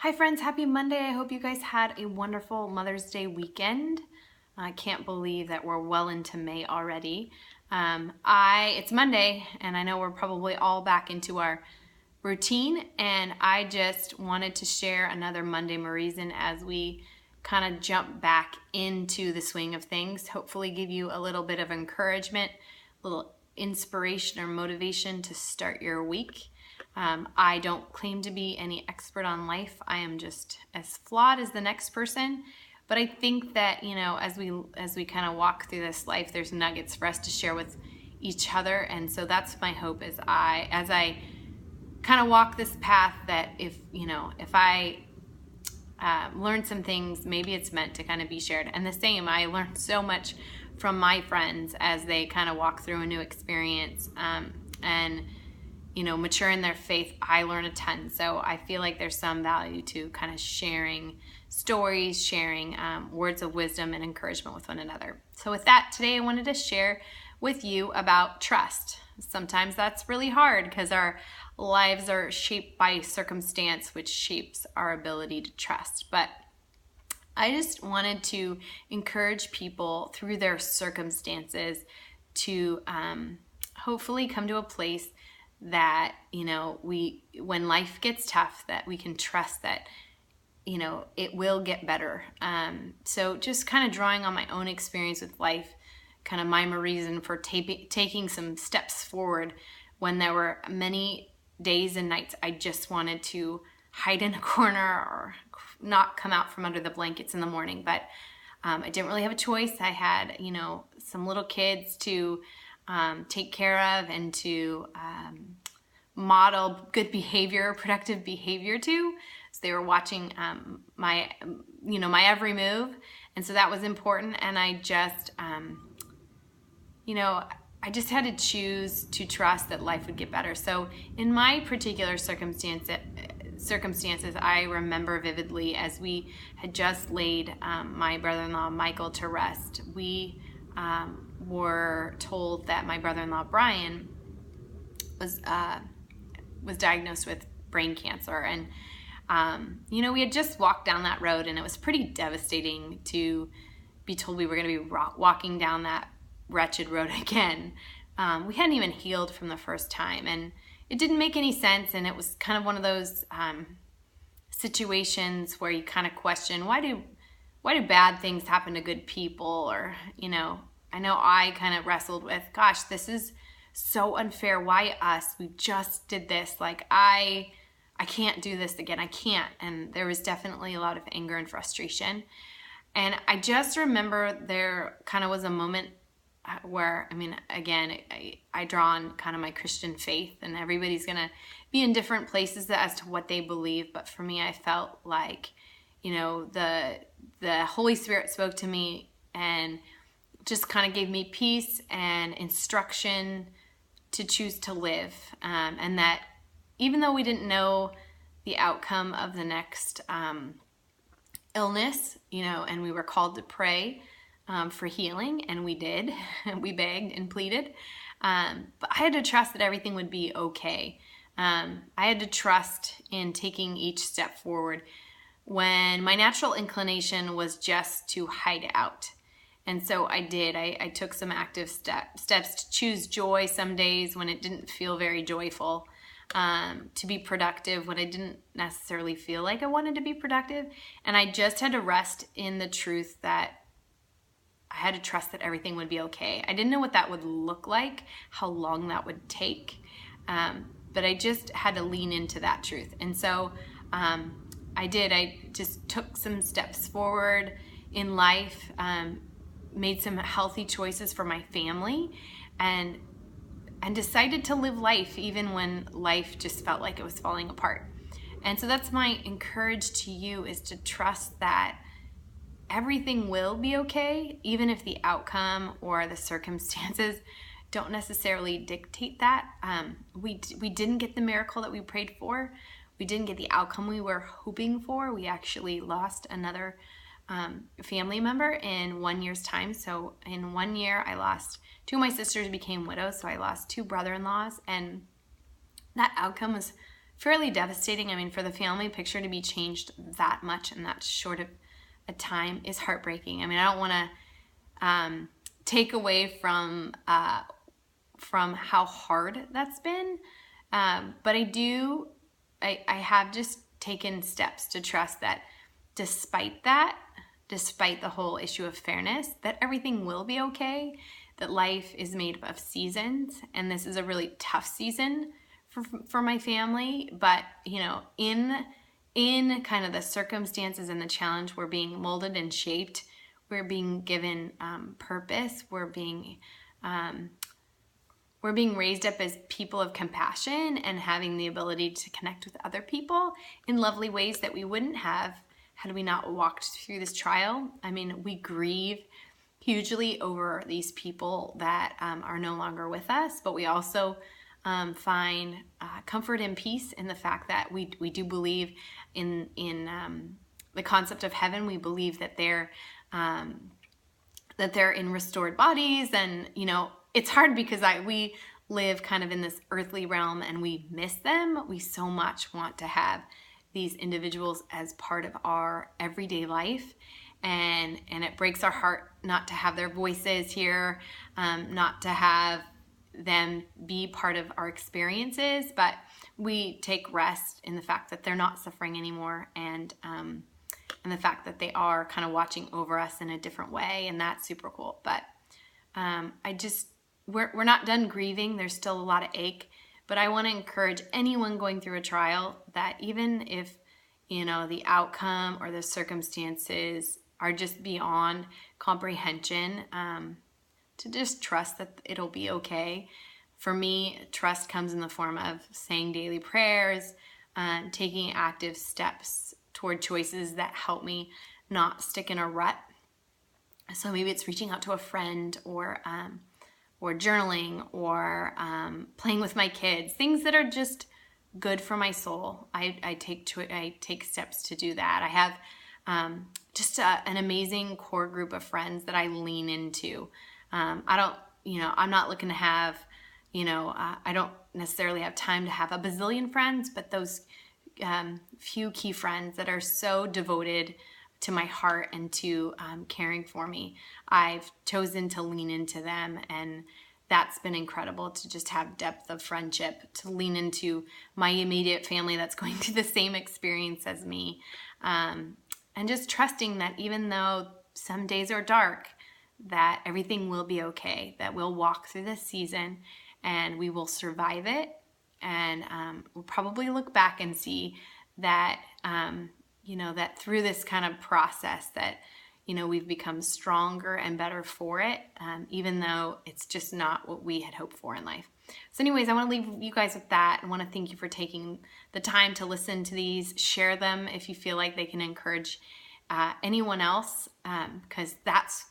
Hi friends, happy Monday. I hope you guys had a wonderful Mother's Day weekend. I can't believe that we're well into May already. It's Monday and I know we're probably all back into our routine, and I just wanted to share another Monday Marieson as we kind of jump back into the swing of things. Hopefully give you a little bit of encouragement, a little inspiration or motivation to start your week. I don't claim to be any expert on life. I am just as flawed as the next person. But I think that, as we kind of walk through this life, there's nuggets for us to share with each other. And so that's my hope as I kind of walk this path, that if I learn some things, maybe it's meant to kind of be shared. And the same, I learned so much from my friends as they kind of walk through a new experience. And mature in their faith, I learn a ton. So I feel like there's some value to kind of sharing stories, sharing words of wisdom and encouragement with one another. So with that, today I wanted to share with you about trust. Sometimes that's really hard because our lives are shaped by circumstance, which shapes our ability to trust. But I just wanted to encourage people through their circumstances to hopefully come to a place that, when life gets tough, that we can trust that, it will get better. So just kind of drawing on my own experience with life, kind of my reason for taking some steps forward when there were many days and nights I just wanted to hide in a corner or not come out from under the blankets in the morning. But I didn't really have a choice. I had, some little kids to take care of and to model good behavior, productive behavior to. So they were watching my every move, and so that was important. And I just, I just had to choose to trust that life would get better. So in my particular circumstances, I remember vividly as we had just laid my brother-in-law Michael to rest. We were told that my brother-in-law Brian was diagnosed with brain cancer, and we had just walked down that road, and it was pretty devastating to be told we were going to be walking down that wretched road again. We hadn't even healed from the first time, and it didn't make any sense. And it was kind of one of those situations where you kind of question, why do bad things happen to good people? Or I know I kind of wrestled with, gosh, this is so unfair. Why us? We just did this. Like, I can't do this again. I can't. And there was definitely a lot of anger and frustration. And I just remember there kind of was a moment where, again, I draw on kind of my Christian faith, and everybody's going to be in different places as to what they believe. But for me, I felt like, the Holy Spirit spoke to me and just kind of gave me peace and instruction to choose to live. And that even though we didn't know the outcome of the next illness, and we were called to pray for healing, and we did, we begged and pleaded. But I had to trust that everything would be okay. I had to trust in taking each step forward when my natural inclination was just to hide out. And so I did. I took some active steps to choose joy some days when it didn't feel very joyful, to be productive when I didn't necessarily feel like I wanted to be productive. And I just had to rest in the truth that I had to trust that everything would be okay. I didn't know what that would look like, how long that would take, but I just had to lean into that truth. And so I did. I just took some steps forward in life, made some healthy choices for my family, and decided to live life even when life just felt like it was falling apart. And so that's my encourage to you, is to trust that everything will be okay, even if the outcome or the circumstances don't necessarily dictate that. We didn't get the miracle that we prayed for. We didn't get the outcome we were hoping for. We actually lost another family member in 1 year's time. So in 1 year, I lost two of my sisters became widows. So I lost two brother-in-laws, and that outcome was fairly devastating. I mean, for the family picture to be changed that much in that short of a time is heartbreaking. I mean, I don't want to take away from how hard that's been, but I have just taken steps to trust that despite the whole issue of fairness, that everything will be okay, that life is made up of seasons, and this is a really tough season for my family, but in kind of the circumstances and the challenge, we're being molded and shaped. We're being given purpose. We're being raised up as people of compassion and having the ability to connect with other people in lovely ways that we wouldn't have had we not walked through this trial. I mean, we grieve hugely over these people that are no longer with us, but we also find comfort and peace in the fact that we do believe in the concept of heaven. We believe that they're in restored bodies, and it's hard because we live kind of in this earthly realm and we miss them. We so much want to have these individuals as part of our everyday life, and it breaks our heart not to have their voices here, not to have them be part of our experiences, but we take rest in the fact that they're not suffering anymore, and the fact that they are kind of watching over us in a different way, and that's super cool. But we're not done grieving. There's still a lot of ache, but I want to encourage anyone going through a trial that even if the outcome or the circumstances are just beyond comprehension, to just trust that it'll be okay. For me, trust comes in the form of saying daily prayers, taking active steps toward choices that help me not stick in a rut. So maybe it's reaching out to a friend, or journaling, or playing with my kids, things that are just good for my soul. I take steps to do that. I have just an amazing core group of friends that I lean into. I'm not looking to have, I don't necessarily have time to have a bazillion friends, but those few key friends that are so devoted to my heart and to caring for me, I've chosen to lean into them, and that's been incredible to just have depth of friendship, to lean into my immediate family that's going through the same experience as me, and just trusting that even though some days are dark, that everything will be okay, that we'll walk through this season and we will survive it, and we'll probably look back and see that that through this kind of process that we've become stronger and better for it, even though it's just not what we had hoped for in life. So anyways, I want to leave you guys with that. I want to thank you for taking the time to listen to these. Share them if you feel like they can encourage anyone else, because that's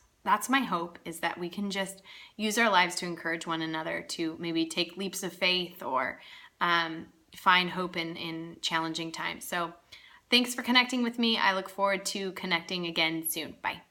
my hope, is that we can just use our lives to encourage one another to maybe take leaps of faith, or find hope in challenging times. So thanks for connecting with me. I look forward to connecting again soon. Bye.